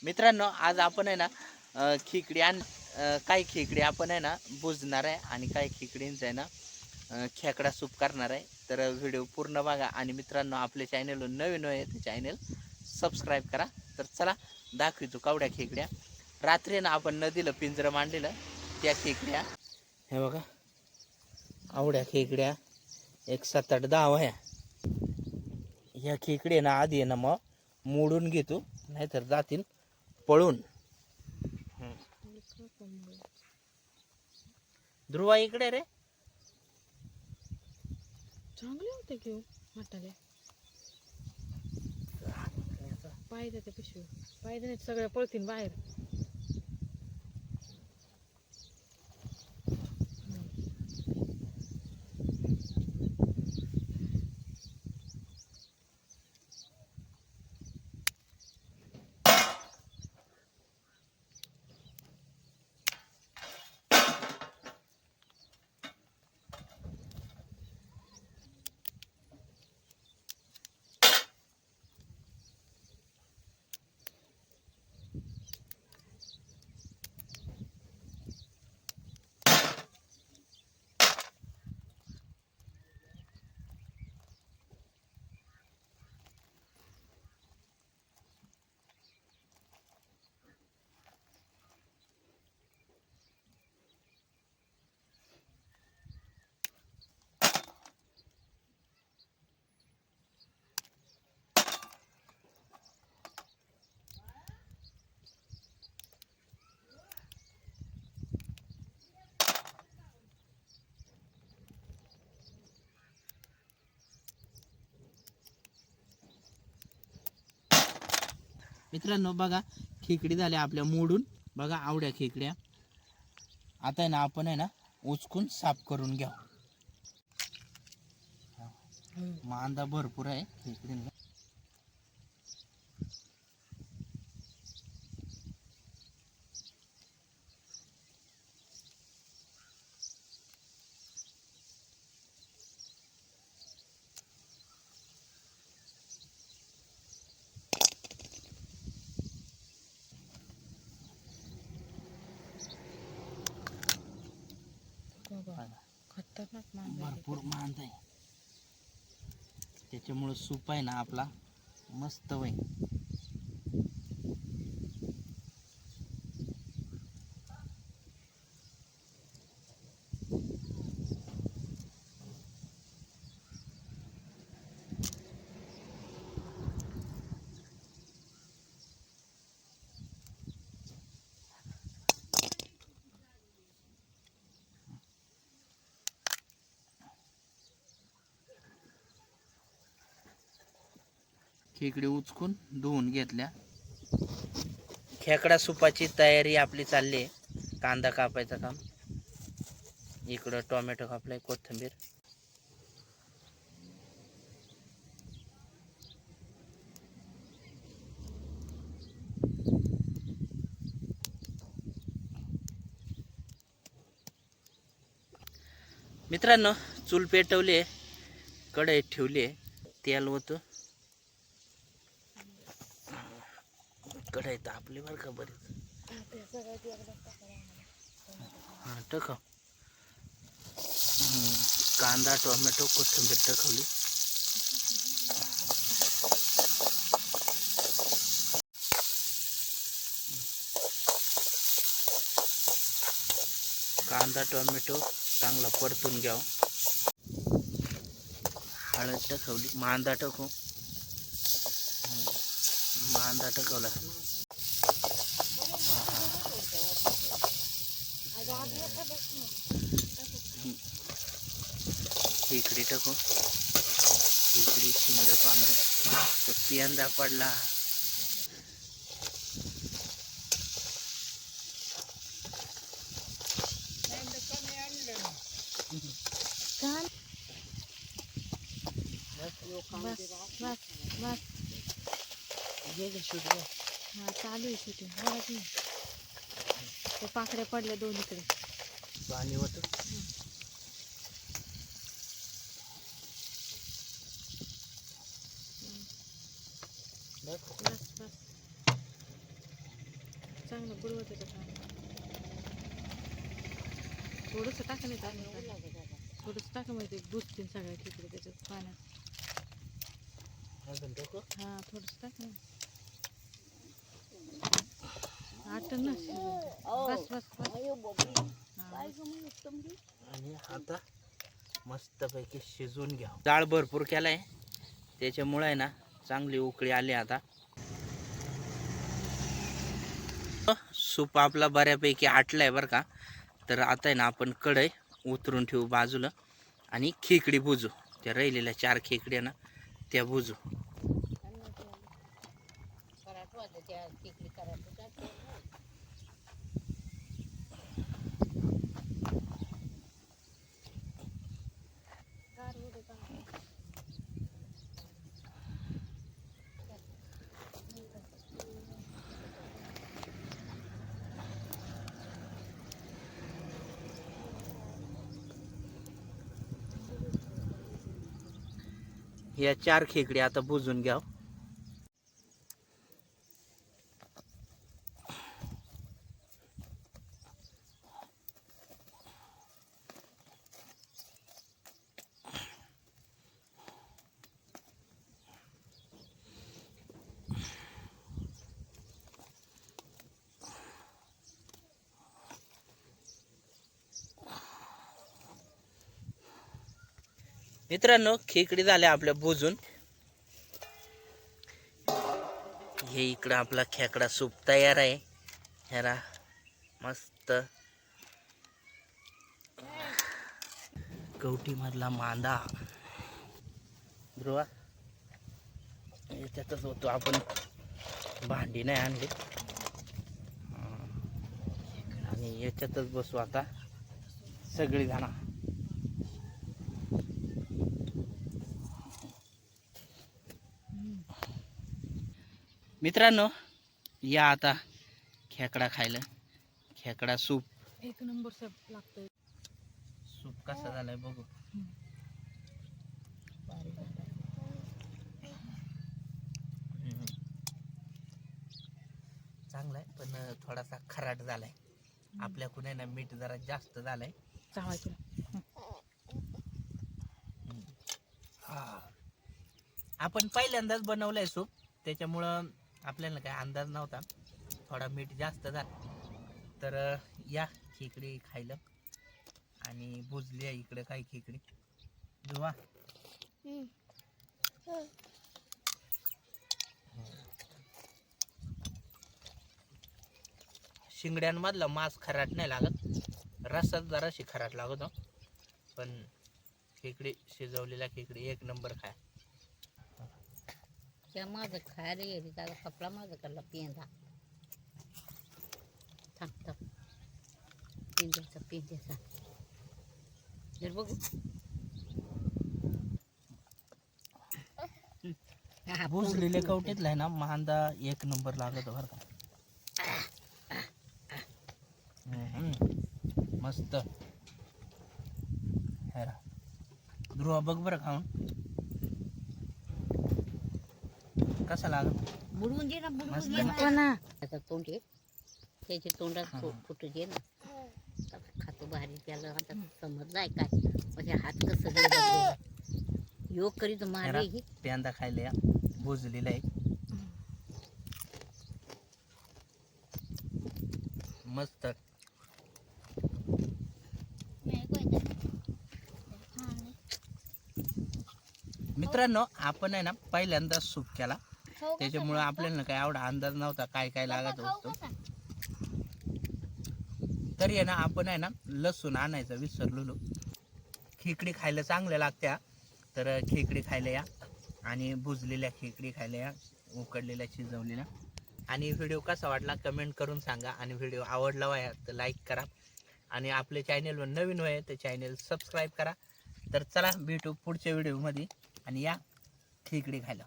मित्रांनो, आज आपण आहे ना खेकडी काही खेकडी आपण आहे ना बुजणार आहे आणि काही खेकडींचं आहे ना खेकडा सूप करणार आहे. तर व्हिडिओ पूर्ण बघा आणि मित्रांनो, आपल्या चॅनलवर नवीन आहे ते चॅनल सबस्क्राईब करा. तर चला दाखवतो कावड्या खेकड्या. रात्री ना आपण नदीला पिंजरं मांडलेलं त्या खेकड्या हे बघा. आवड्या खेकड्या एक 7-8-10 वया. ह्या खेकडे ना आधी आहे ना मग मोडून घेतो, नाहीतर जातील पळून. ध्रुवा इकडे रे. चांगले होते घेऊ वाटाले पाय देते पिशवी पाय देणे सगळ्या पळतील बाहेर. मित्रांनो बघा, खेकडी झाल्या आपल्या मोडून. बघा आवड्या खेकड्या. आता आहे ना आपण आहे ना उचकून साफ करून घ्या. मांदा भरपूर आहे खेकडींना. खतरनाक भरपूर मांदा आहे, त्याच्यामुळे सूप आहे ना आपला मस्त होईल. खेकडी उचकून धुवून घेतल्या. खेकडा सुपाची तयारी आपली चालली आहे. कांदा कापायचं काम, इकडं टोमॅटो कापलाय, कोथिंबीर. मित्रांनो, चूल पेटवली, कढईत ठेवली, तेल होतं. कढई तापली बरं का बरीच. हां टाकव. कांदा टोमॅटो कोथिंबीर टाकवली. कांदा टोमॅटो चांगला परतून घ्याव. हळद टाकवली. मांदा टाकू. मांदा टाकवला. खेकडी टाकू. खेकडी शिंगडं पांगडं तो पियांदा पडला. चालू आहे शूटिंग. ते पाकड्या पडल्या दोन्हीकडे. पाणी होतं. बस बस चांगलं बुडवत आहे का थोडंसं टाका नाही थोडंसं टाका माहिती बुजतील सगळ्या खेकडे त्याच्यात पाण्यात. हा थोडंसं टाका ना आटन ना शिजून. बस बस बस हा, बस. आणि आता मस्तपैकी शिजून घ्या. डाळ भरपूर केलाय त्याच्यामुळे आहे ना चांगली उकळी आली. आता सूप आपला बऱ्यापैकी आटलाय बरं का. तर आता आहे ना आपण कढई उतरून ठेवू बाजूला आणि खेकडी भुजू. त्या राहिलेल्या 4 खेकड्या ना त्या भुजू. या 4 खेकडी आता भुजून घ्या. मित्रांनो खेकडी झाल्या आपल्या भुजून. हे इकडं आपला खेकडा सूप तयार आहे. ह्याला मस्त कवटी मधला मांदा ध्रुवा याच्यातच होतो. आपण भांडी नाही आणली आणि याच्यातच बसू आता सगळी जण. मित्रांनो या आता खेकडा खायला. खेकडा सूप एक नंबर सब लागतोय. सूप कसा झालाय बघू. चांगलाय पण थोडासा खराट झालाय. आपल्याकडून आहे ना मीठ जरा जास्त झालंय. आपण पहिल्यांदाच बनवलंय सूप त्याच्यामुळं आपल्याला काय अंदाज नव्हता. थोडा मीठ जास्त झाला. तर या खेकडी खायला आणि भुजली आहे इकडे काही खेकडी. धुवा शिंगड्यांमधला मांस खराट नाही लागत. रसात जराशी खराट लागतो. पण खेकडी शिजवलेला खेकडी एक नंबर खाय. त्या माझं खायला गेली त्याला कपडा माझा कडला पेंदा थांब थांब पेंद्याचा जर बघू भुजलेले कवटीतला आहे ना मांदा एक नंबर लागत बरं का. मस्त ध्रुवा बघ बरं खाऊन कसा लागत. बुडवून दे ना मस्त बुडवून ना त्याचं तोंड आहे त्याच्या तोंडात फुटू दे ना. खातो भारी त्याला आता समजलाय काय म्हणजे हात कसं योग करीत मारे ही पेंदा खायला या भुजलेला आहे मस्त. मित्रांनो आपण आहे ना पहिल्यांदा सूप केला त्याच्यामुळे आपल्याला काय एवढा अंदाज नव्हता काय काय लागत असतो. तरी आहे ना आपण आहे ना लसूण आणायचं विसरलो. खेकडी खायला चांगल्या लागत्या तर खेकडी खायला या आणि भुजलेल्या खेकडी खायला या उकडलेल्या शिजवलेल्या. आणि व्हिडिओ कसा वाटला कमेंट करून सांगा. आणि व्हिडिओ आवडला वाया तर लाईक करा आणि आपल्या चॅनलवर नवीन आहे तर चॅनल सबस्क्राईब करा. तर चला भेटू पुढच्या व्हिडिओमध्ये आणि या खेकडी खायला.